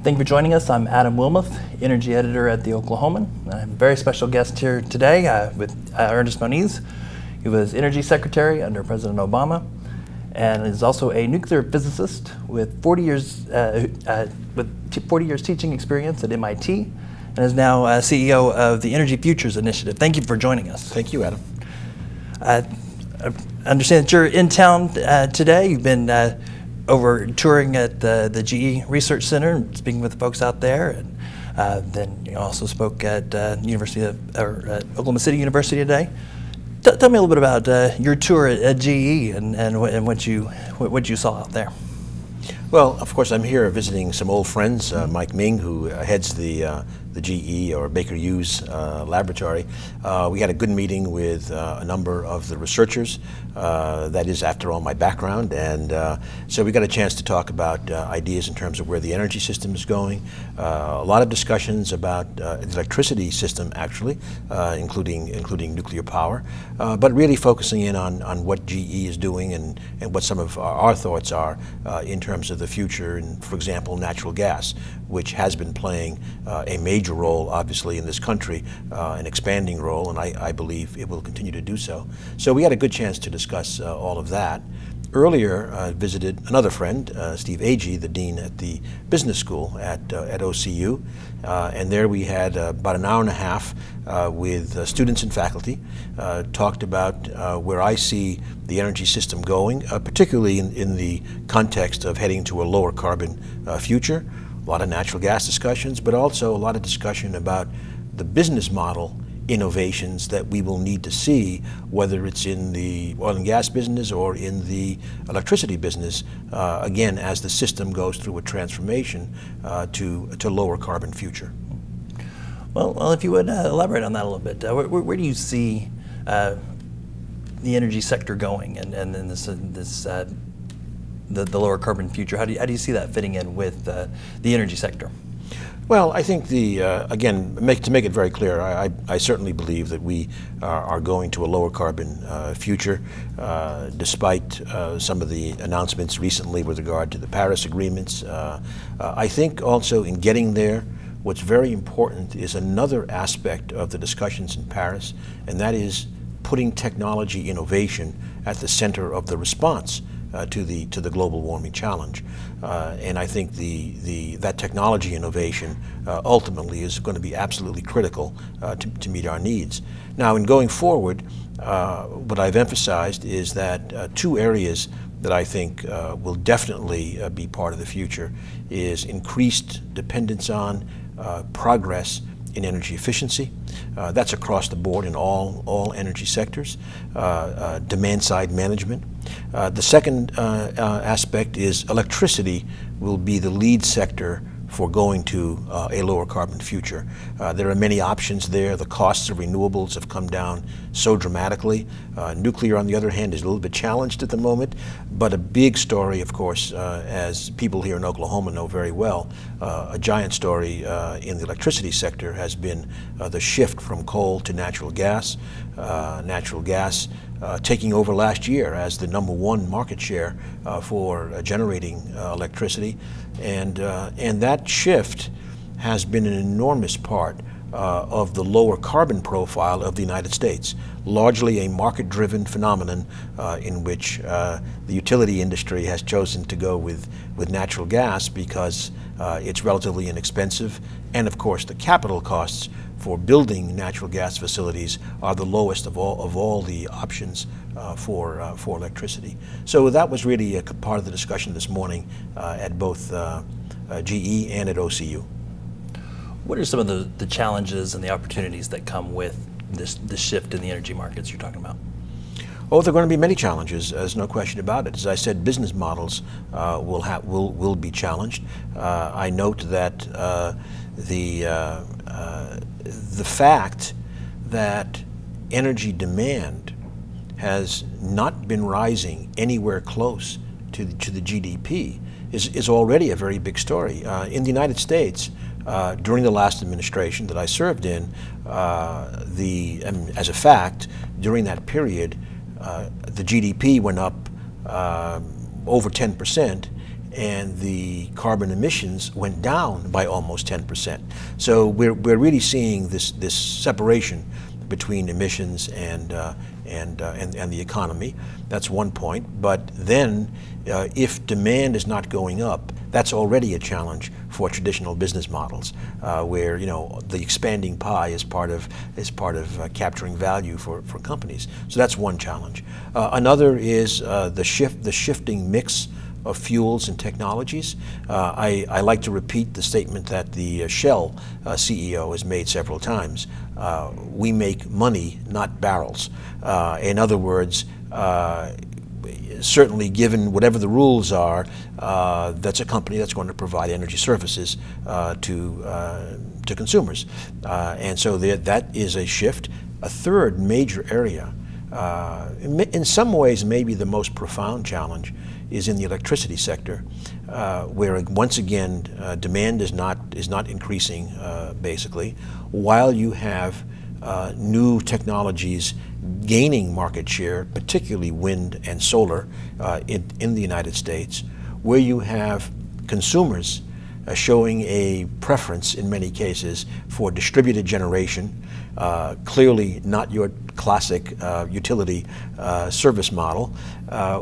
Thank you for joining us. I'm Adam Wilmoth, Energy Editor at The Oklahoman. I have a very special guest here today with Ernest Moniz. He was Energy Secretary under President Obama and is also a nuclear physicist with 40 years teaching experience at MIT and is now CEO of the Energy Futures Initiative. Thank you for joining us. Thank you, Adam. I understand that you're in town today. You've been over touring at the GE Research Center and speaking with the folks out there, and then you also spoke at Oklahoma City University today. Tell me a little bit about your tour at GE and what you saw out there. Well, of course, I'm here visiting some old friends. Mike Ming, who heads the GE or Baker Hughes laboratory. We had a good meeting with a number of the researchers. That is, after all, my background, and so we got a chance to talk about ideas in terms of where the energy system is going. A lot of discussions about the electricity system, actually, including nuclear power, but really focusing in on what GE is doing and what some of our thoughts are in terms of the future, and for example, natural gas, which has been playing a major role, obviously, in this country, an expanding role, and I believe it will continue to do so. So we had a good chance to discuss all of that. Earlier, I visited another friend, Steve Agee, the dean at the business school at OCU, and there we had about an hour and a half with students and faculty, talked about where I see the energy system going, particularly in the context of heading to a lower carbon future. A lot of natural gas discussions, but also a lot of discussion about the business model innovations that we will need to see, whether it's in the oil and gas business or in the electricity business, again, as the system goes through a transformation to a lower carbon future. Well, if you would elaborate on that a little bit, where do you see the energy sector going, and then the lower carbon future? How do you see that fitting in with the energy sector? Well, I think again, to make it very clear, I certainly believe that we are going to a lower carbon future, despite some of the announcements recently with regard to the Paris agreements. I think also in getting there, what's very important is another aspect of the discussions in Paris, and that is putting technology innovation at the center of the response to the global warming challenge, and I think that technology innovation ultimately is going to be absolutely critical to meet our needs. Now, in going forward, what I've emphasized is that two areas that I think will definitely be part of the future is increased dependence on progress in energy efficiency. That's across the board in all energy sectors. Demand side management. The second aspect is electricity will be the lead sector for going to a lower carbon future. There are many options there. The costs of renewables have come down so dramatically. Nuclear, on the other hand, is a little bit challenged at the moment, but a big story, of course, as people here in Oklahoma know very well, a giant story in the electricity sector has been the shift from coal to natural gas. Natural gas taking over last year as the #1 market share for generating electricity, and that shift has been an enormous part of the lower carbon profile of the United States, largely a market-driven phenomenon in which the utility industry has chosen to go with natural gas because it's relatively inexpensive, and of course the capital costs for building natural gas facilities are the lowest of all the options for electricity. So that was really a part of the discussion this morning at both GE and at OCU. What are some of the challenges and the opportunities that come with this shift in the energy markets you're talking about? Oh, there are going to be many challenges. There's no question about it. As I said, business models will be challenged. I note that the fact that energy demand has not been rising anywhere close to the GDP is already a very big story. In the United States, during the last administration that I served in, as a fact, during that period, the GDP went up over 10%, and the carbon emissions went down by almost 10%. So we're really seeing this separation between emissions and the economy. That's one point. But then, if demand is not going up, that's already a challenge for traditional business models, where the expanding pie is part of capturing value for companies. So that's one challenge. Another is the shifting mix of fuels and technologies. I like to repeat the statement that the Shell CEO has made several times. We make money, not barrels. In other words, certainly given whatever the rules are, that's a company that's going to provide energy services to consumers. And so that is a shift. A third major area, in some ways maybe the most profound challenge, is in the electricity sector, where once again demand is not increasing basically, while you have new technologies gaining market share, particularly wind and solar in the United States, where you have consumers showing a preference in many cases for distributed generation, clearly not your classic utility service model,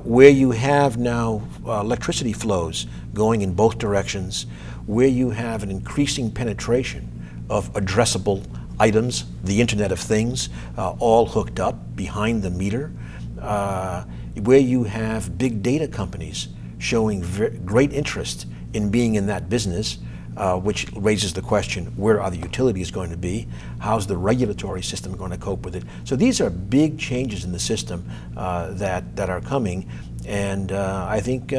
where you have now electricity flows going in both directions, where you have an increasing penetration of addressable items, the Internet of Things, all hooked up behind the meter, where you have big data companies showing great interest in being in that business, which raises the question, where are the utilities going to be? How's the regulatory system going to cope with it? So these are big changes in the system that are coming, and I think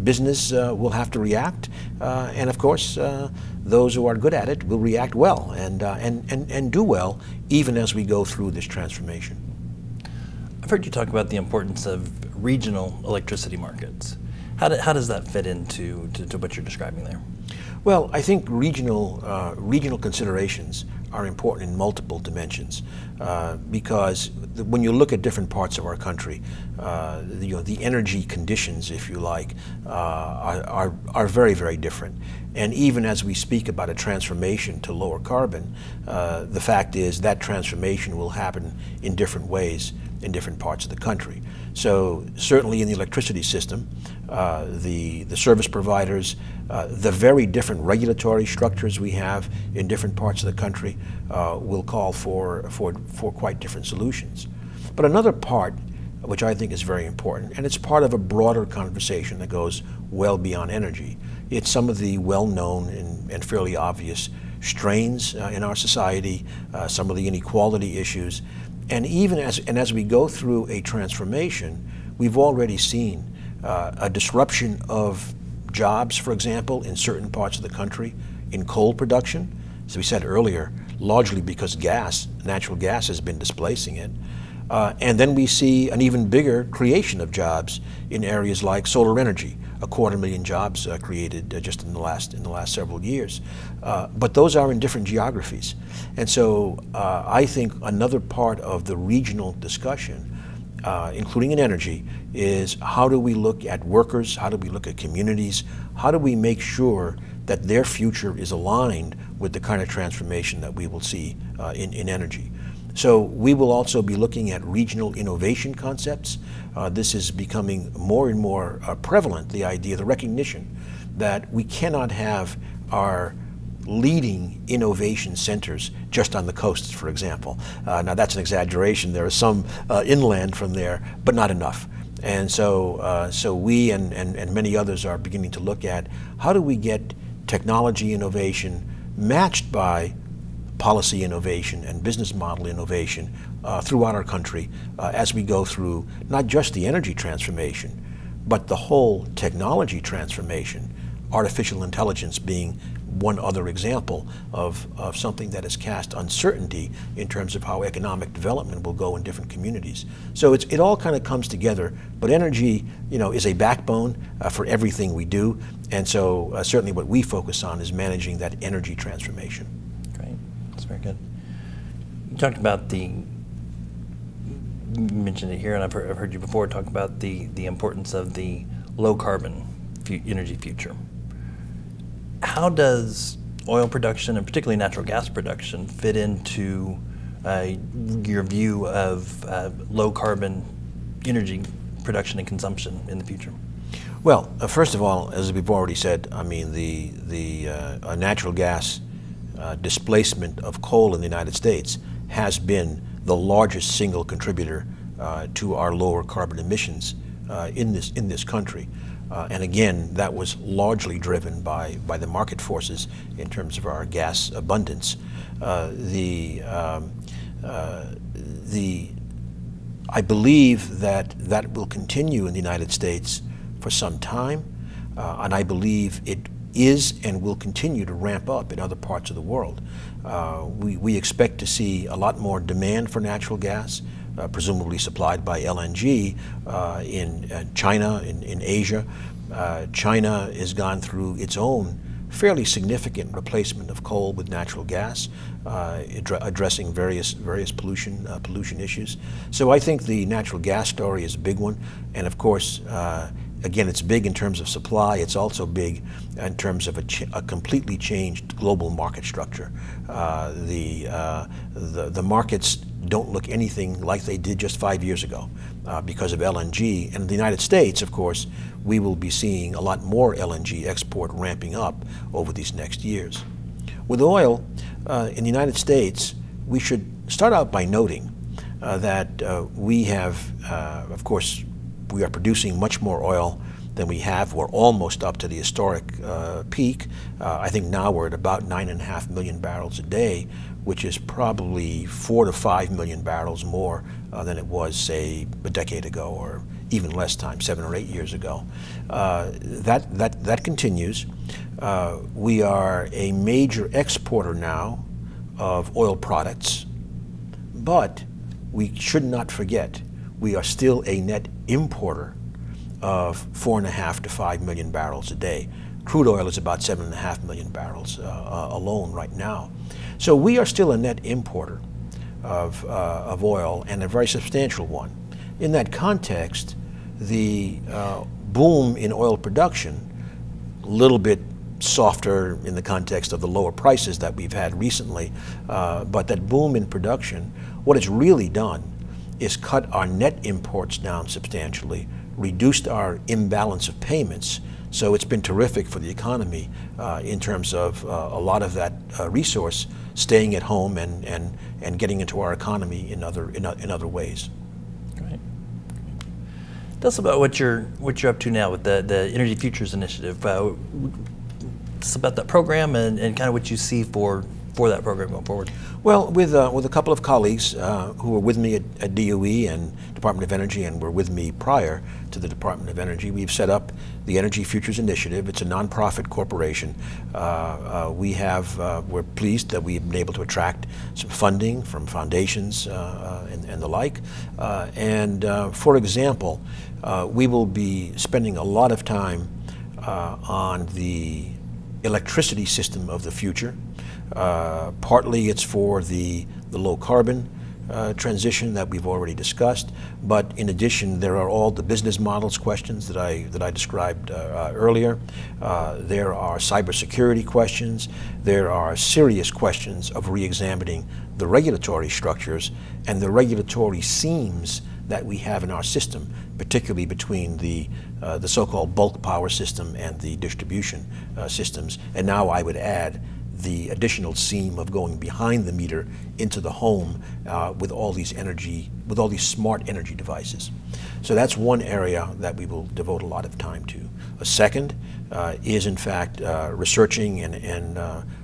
business will have to react, and of course those who are good at it will react well and do well even as we go through this transformation. I've heard you talk about the importance of regional electricity markets. How does that fit into what you're describing there? Well, I think regional considerations are important in multiple dimensions, because when you look at different parts of our country, the energy conditions, if you like, are very, very different. And even as we speak about a transformation to lower carbon, the fact is that transformation will happen in different ways in different parts of the country. So certainly in the electricity system, the service providers, the very different regulatory structures we have in different parts of the country will call for quite different solutions. But another part, which I think is very important, and it's part of a broader conversation that goes well beyond energy, it's some of the well-known and fairly obvious strains in our society, some of the inequality issues. And even as we go through a transformation, we've already seen a disruption of jobs, for example, in certain parts of the country, in coal production, as we said earlier, largely because natural gas has been displacing it. And then we see an even bigger creation of jobs in areas like solar energy, 250,000 jobs created just in the last several years. But those are in different geographies. And so I think another part of the regional discussion, including in energy, is how do we look at workers, how do we look at communities, how do we make sure that their future is aligned with the kind of transformation that we will see in energy. So we will also be looking at regional innovation concepts. This is becoming more and more prevalent, the idea, the recognition that we cannot have our leading innovation centers just on the coasts, for example. Now that's an exaggeration. There are some inland from there, but not enough. And so we and many others are beginning to look at how do we get technology innovation matched by policy innovation and business model innovation throughout our country as we go through not just the energy transformation, but the whole technology transformation, artificial intelligence being one other example of something that has cast uncertainty in terms of how economic development will go in different communities. So it all kind of comes together, but energy, is a backbone for everything we do, and so certainly what we focus on is managing that energy transformation. Great, that's very good. You talked about you mentioned it here, and I've heard you before talk about the importance of the low carbon energy future. How does oil production, and particularly natural gas production, fit into your view of low carbon energy production and consumption in the future? Well, first of all, as we've already said, I mean, the natural gas displacement of coal in the United States has been the largest single contributor to our lower carbon emissions in this country. And again, that was largely driven by the market forces in terms of our gas abundance. I believe that will continue in the United States for some time, and I believe it is and will continue to ramp up in other parts of the world. We expect to see a lot more demand for natural gas, presumably supplied by LNG in China, in Asia. China has gone through its own fairly significant replacement of coal with natural gas, addressing various pollution issues. So I think the natural gas story is a big one, and of course, again, it's big in terms of supply. It's also big in terms of a completely changed global market structure. The markets don't look anything like they did just 5 years ago because of LNG. And in the United States, of course, we will be seeing a lot more LNG export ramping up over these next years. With oil, in the United States, we should start out by noting that we have, of course, we are producing much more oil than we have. We're almost up to the historic peak. I think now we're at about 9.5 million barrels a day, which is probably 4 to 5 million barrels more than it was, say, a decade ago, or even less time, 7 or 8 years ago. That continues. We are a major exporter now of oil products, but we should not forget we are still a net importer of 4.5 to 5 million barrels a day. Crude oil is about 7.5 million barrels alone right now. So we are still a net importer of oil, and a very substantial one. In that context, the boom in oil production, a little bit softer in the context of the lower prices that we've had recently, but that boom in production, what it's really done is cut our net imports down substantially, reduced our imbalance of payments. So it's been terrific for the economy in terms of a lot of that resource staying at home and getting into our economy in other ways. Great. Tell us about what you're up to now with the Energy Futures Initiative. Tell us about that program and kind of what you see for that program going forward. Well, with a couple of colleagues who were with me at DOE and Department of Energy, and were with me prior to the Department of Energy, we've set up the Energy Futures Initiative. It's a nonprofit corporation. We're pleased that we've been able to attract some funding from foundations and the like. For example, we will be spending a lot of time on the electricity system of the future. Partly it's for the low carbon transition that we've already discussed, but in addition there are all the business models questions that I described earlier. There are cybersecurity questions. There are serious questions of re-examining the regulatory structures and the regulatory seams that we have in our system, particularly between the so-called bulk power system and the distribution systems. And now I would add the additional seam of going behind the meter into the home with all these smart energy devices. So that's one area that we will devote a lot of time to. A second is in fact researching and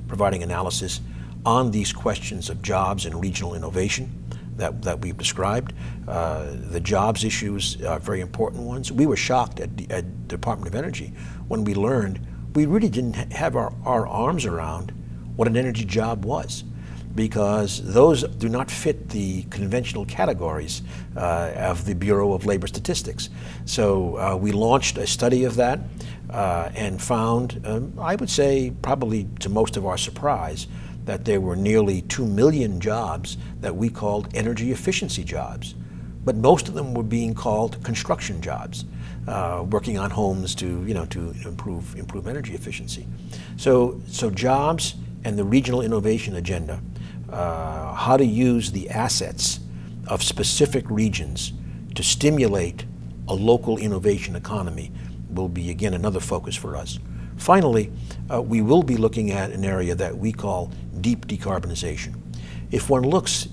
providing analysis on these questions of jobs and regional innovation that we've described. The jobs issues are very important ones. We were shocked at the Department of Energy when we learned we really didn't have our arms around what an energy job was, because those do not fit the conventional categories of the Bureau of Labor Statistics. So we launched a study of that and found, I would say probably to most of our surprise, that there were nearly 2 million jobs that we called energy efficiency jobs. But most of them were being called construction jobs. working on homes to, to improve energy efficiency. So jobs and the regional innovation agenda, how to use the assets of specific regions to stimulate a local innovation economy will be, again, another focus for us. Finally, we will be looking at an area that we call deep decarbonization. If one looks,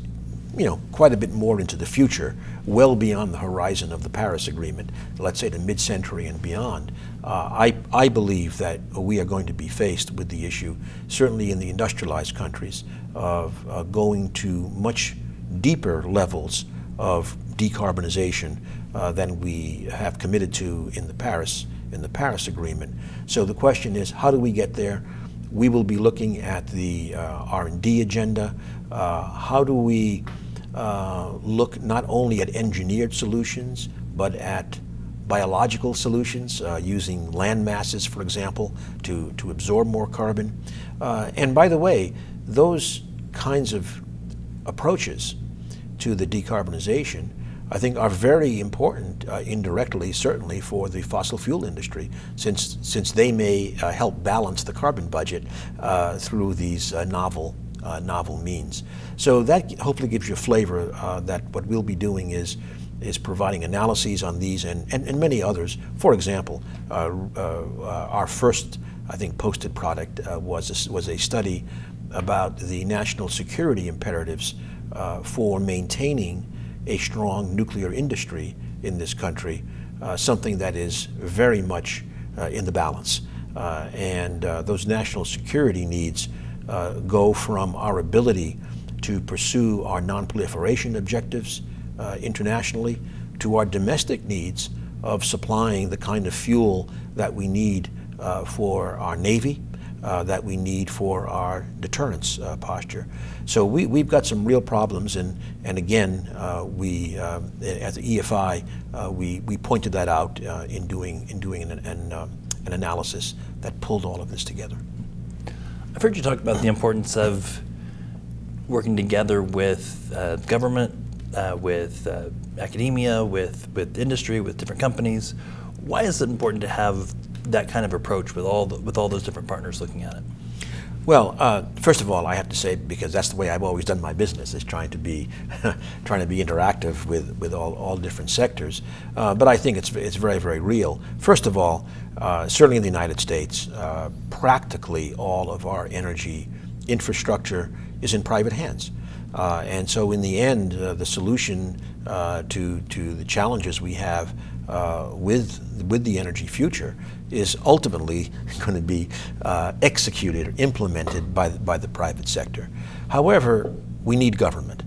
quite a bit more into the future, well beyond the horizon of the Paris Agreement, let's say the mid-century and beyond, I believe that we are going to be faced with the issue, certainly in the industrialized countries, of going to much deeper levels of decarbonization than we have committed to in the Paris Agreement. So the question is, how do we get there? We will be looking at the R&D agenda. How do we look not only at engineered solutions, but at biological solutions, using land masses, for example, to absorb more carbon. And by the way, those kinds of approaches to the decarbonization, I think, are very important indirectly, certainly, for the fossil fuel industry, since they may help balance the carbon budget through these novel means. So that hopefully gives you a flavor that what we'll be doing is providing analyses on these and many others. For example, our first, I think, posted product was a study about the national security imperatives for maintaining a strong nuclear industry in this country, something that is very much in the balance. And those national security needs go from our ability to pursue our non-proliferation objectives internationally to our domestic needs of supplying the kind of fuel that we need for our Navy, that we need for our deterrence posture. So we've got some real problems, and again, we at the EFI we pointed that out in doing an analysis that pulled all of this together. I've heard you talk about the importance of working together with government, with academia, with industry, with different companies. Why is it important to have that kind of approach with all those different partners looking at it? Well, first of all, I have to say, because that's the way I've always done my business, is trying to be interactive with all different sectors. But I think it's very, very real. First of all, certainly in the United States, practically all of our energy infrastructure is in private hands. And so in the end, the solution to the challenges we have with the energy future is ultimately going to be executed or implemented by the private sector. However, we need government.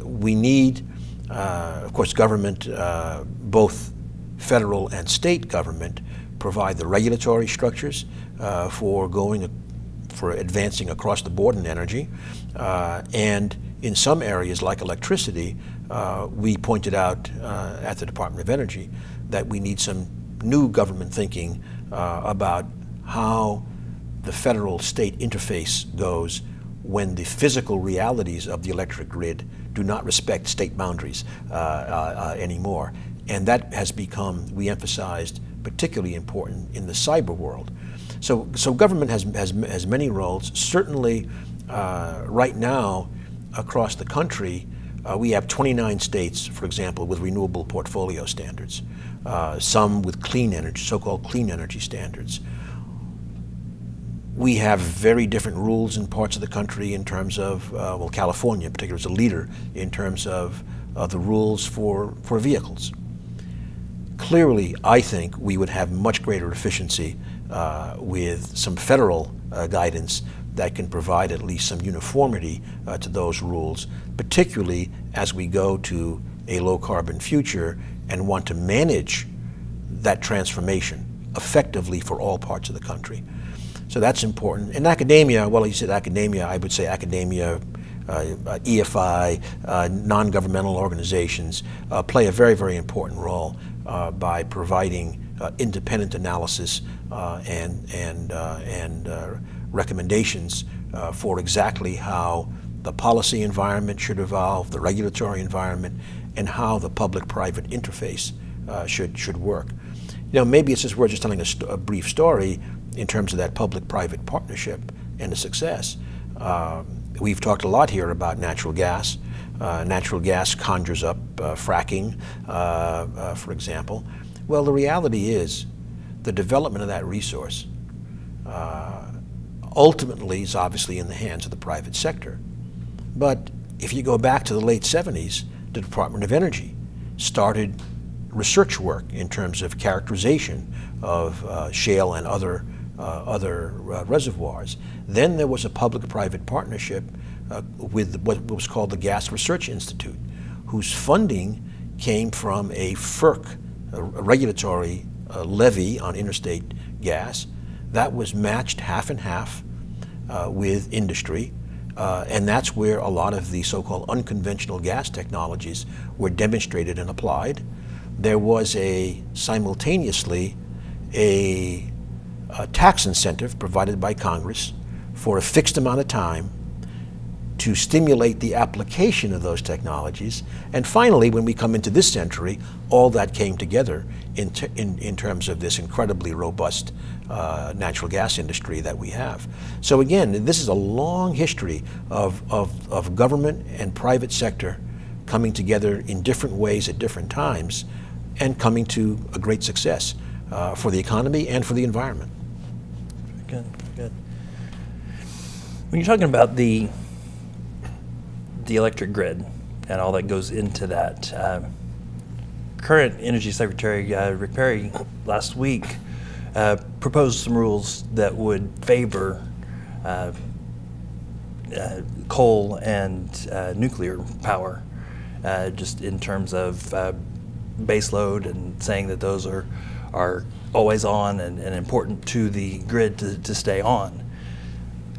We need, of course, government, both federal and state government, provide the regulatory structures for advancing across the board in energy. And in some areas, like electricity, we pointed out at the Department of Energy that we need some new government thinking about how the federal-state interface goes when the physical realities of the electric grid do not respect state boundaries anymore. And that has become, we emphasized, particularly important in the cyber world. So government has many roles. Certainly, right now, across the country, we have 29 states, for example, with renewable portfolio standards, some with clean energy, so-called clean energy standards. We have very different rules in parts of the country in terms of, well, California in particular is a leader in terms of the rules for vehicles. Clearly, I think we would have much greater efficiency with some federal guidance that can provide at least some uniformity to those rules, particularly as we go to a low-carbon future and want to manage that transformation effectively for all parts of the country. So that's important. In academia, well, you said academia, I would say academia, EFI, non-governmental organizations play a very, very important role by providing independent analysis and recommendations for exactly how the policy environment should evolve, the regulatory environment, and how the public-private interface should work. Maybe it's just we're just telling a brief story in terms of that public-private partnership and the success. We've talked a lot here about natural gas. Natural gas conjures up fracking, for example. Well, the reality is the development of that resource ultimately is obviously in the hands of the private sector. But if you go back to the late 70s, the Department of Energy started research work in terms of characterization of shale and other reservoirs. Then there was a public-private partnership with what was called the Gas Research Institute, whose funding came from a FERC, a regulatory levy on interstate gas, that was matched half and half with industry. And that's where a lot of the so-called unconventional gas technologies were demonstrated and applied. There was simultaneously a tax incentive provided by Congress for a fixed amount of time to stimulate the application of those technologies. And finally, when we come into this century, all that came together in terms of this incredibly robust natural gas industry that we have. So again, this is a long history of government and private sector coming together in different ways at different times and coming to a great success for the economy and for the environment. Good, good. When you're talking about the electric grid and all that goes into that, current Energy Secretary Rick Perry last week proposed some rules that would favor coal and nuclear power, just in terms of base load, and saying that those are always on and important to the grid to stay on.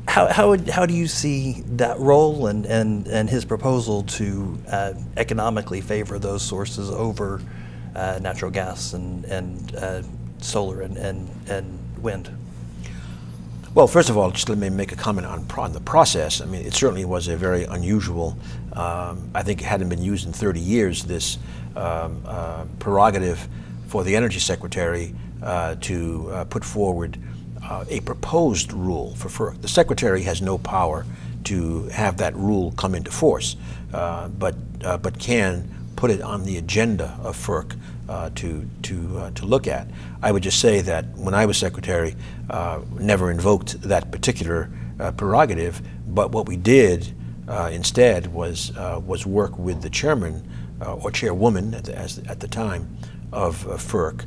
How do you see that role and his proposal to economically favor those sources over natural gas and solar and wind? Well, first of all, just let me make a comment on the process. I mean, it certainly was a very unusual, I think it hadn't been used in 30 years, this prerogative for the Energy Secretary to put forward a proposed rule for FERC. The Secretary has no power to have that rule come into force, but can put it on the agenda of FERC to look at. I would just say that when I was Secretary, never invoked that particular prerogative, but what we did instead was work with the chairman or chairwoman at the time of FERC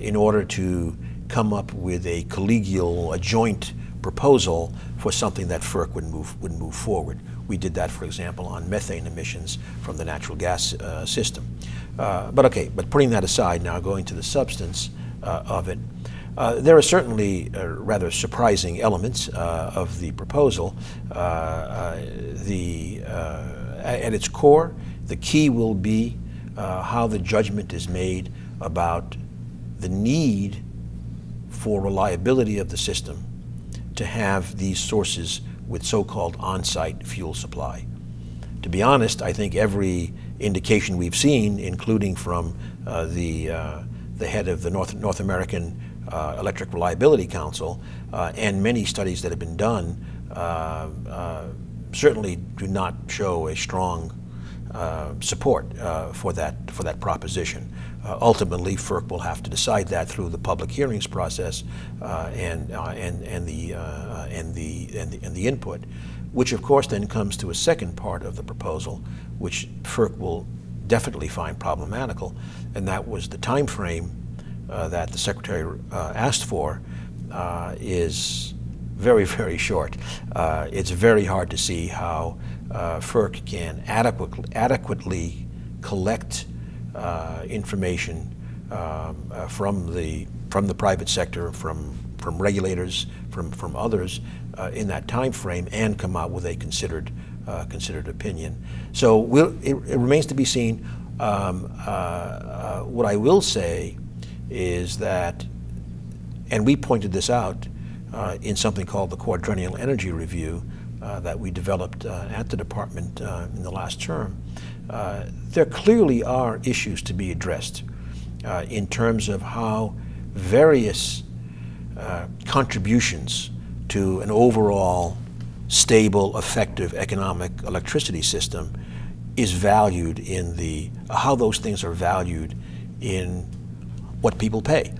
in order to come up with a collegial, a joint proposal for something that FERC would move forward. We did that, for example, on methane emissions from the natural gas system. But putting that aside now, going to the substance of it, there are certainly rather surprising elements of the proposal. At its core, the key will be how the judgment is made about the need for reliability of the system to have these sources with so-called on-site fuel supply. To be honest, I think every indication we've seen, including from the head of the North American Electric Reliability Council and many studies that have been done, certainly do not show a strong support for that proposition. Ultimately, FERC will have to decide that through the public hearings process and the input, which of course then comes to a second part of the proposal, which FERC will definitely find problematical, and that was the time frame that the Secretary asked for is very, very short. It's very hard to see how FERC can adequately collect information from the private sector, from regulators, from others in that time frame, and come out with a considered opinion. So it remains to be seen. What I will say is that, and we pointed this out in something called the Quadrennial Energy Review that we developed at the department in the last term, there clearly are issues to be addressed in terms of how various contributions to an overall stable, effective economic electricity system is valued in how those things are valued in what people pay.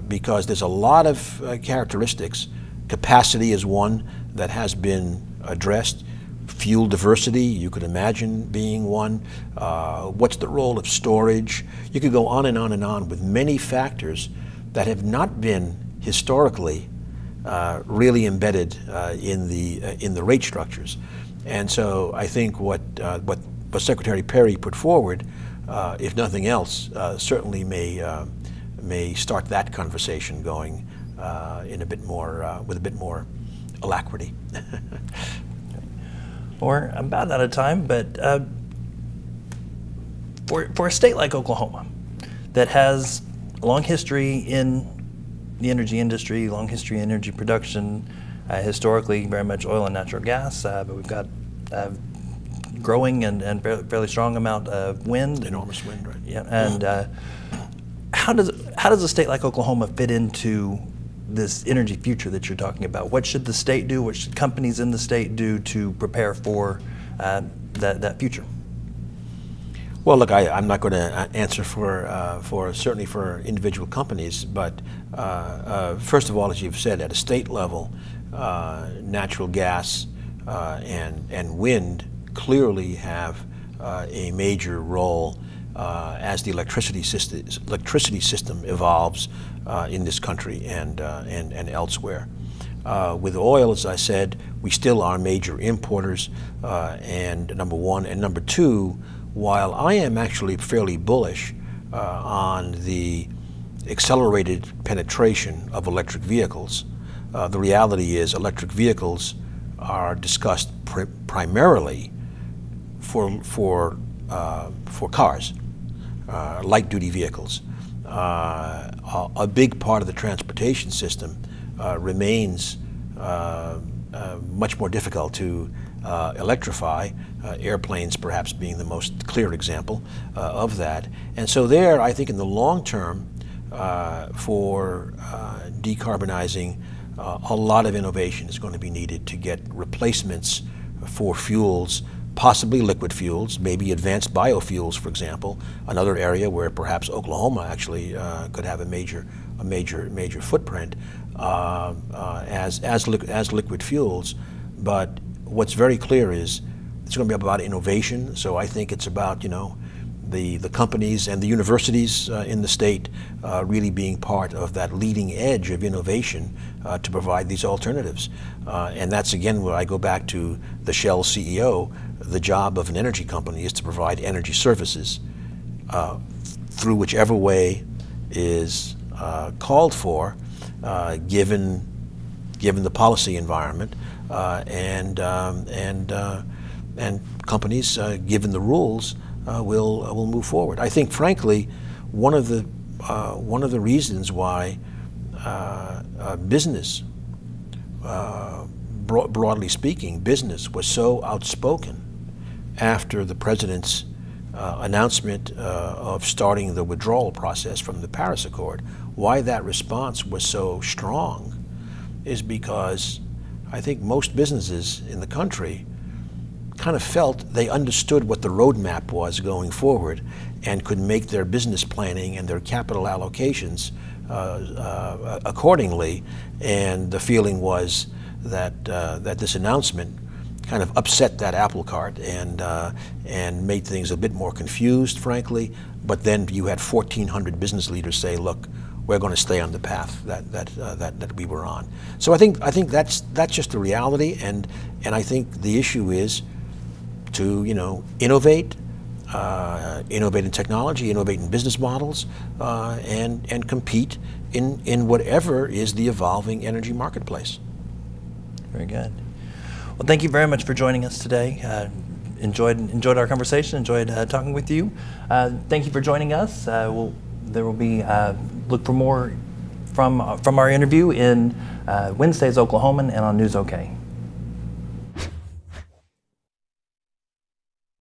Because there's a lot of characteristics. Capacity is one that has been addressed. Fuel diversity, you could imagine being one. What's the role of storage? You could go on and on and on with many factors that have not been historically really embedded in the rate structures. And so I think what Secretary Perry put forward, if nothing else, certainly may start that conversation going in a bit more with a bit more alacrity. We're about out of time, but for a state like Oklahoma that has a long history in the energy industry, long history in energy production, historically very much oil and natural gas, but we've got growing and fairly strong amount of wind. Enormous wind, right? Yeah, and how does a state like Oklahoma fit into this energy future that you're talking about? What should the state do? What should companies in the state do to prepare for that future? Well, look, I'm not going to answer certainly for individual companies, but first of all, as you've said, at a state level, natural gas and wind clearly have a major role as the electricity system evolves in this country and elsewhere. With oil, as I said, we still are major importers, and number one. And number two, while I am actually fairly bullish on the accelerated penetration of electric vehicles, the reality is electric vehicles are discussed primarily for cars, light-duty vehicles. A big part of the transportation system remains much more difficult to electrify, airplanes perhaps being the most clear example of that. And so there, I think in the long term, for decarbonizing, a lot of innovation is going to be needed to get replacements for fuels, possibly liquid fuels, maybe advanced biofuels, for example, another area where perhaps Oklahoma actually could have a major footprint as liquid fuels. But what's very clear is it's going to be about innovation. So I think it's about the companies and the universities in the state really being part of that leading edge of innovation to provide these alternatives. And that's again where I go back to the Shell CEO. The job of an energy company is to provide energy services through whichever way is called for, given the policy environment, and companies, given the rules, will move forward. I think, frankly, one of the reasons why business, broadly speaking, business was so outspoken after the president's announcement of starting the withdrawal process from the Paris Accord, why that response was so strong is because I think most businesses in the country kind of felt they understood what the roadmap was going forward and could make their business planning and their capital allocations accordingly. And the feeling was that this announcement kind of upset that apple cart and made things a bit more confused, frankly. But then you had 1,400 business leaders say, "Look, we're going to stay on the path that we were on." So I think that's just the reality, and I think the issue is to innovate in technology, innovate in business models, and compete in whatever is the evolving energy marketplace. Very good. Well, thank you very much for joining us today. Enjoyed our conversation. Enjoyed talking with you. Thank you for joining us. There will be look for more from our interview in Wednesday's Oklahoman and on News OK.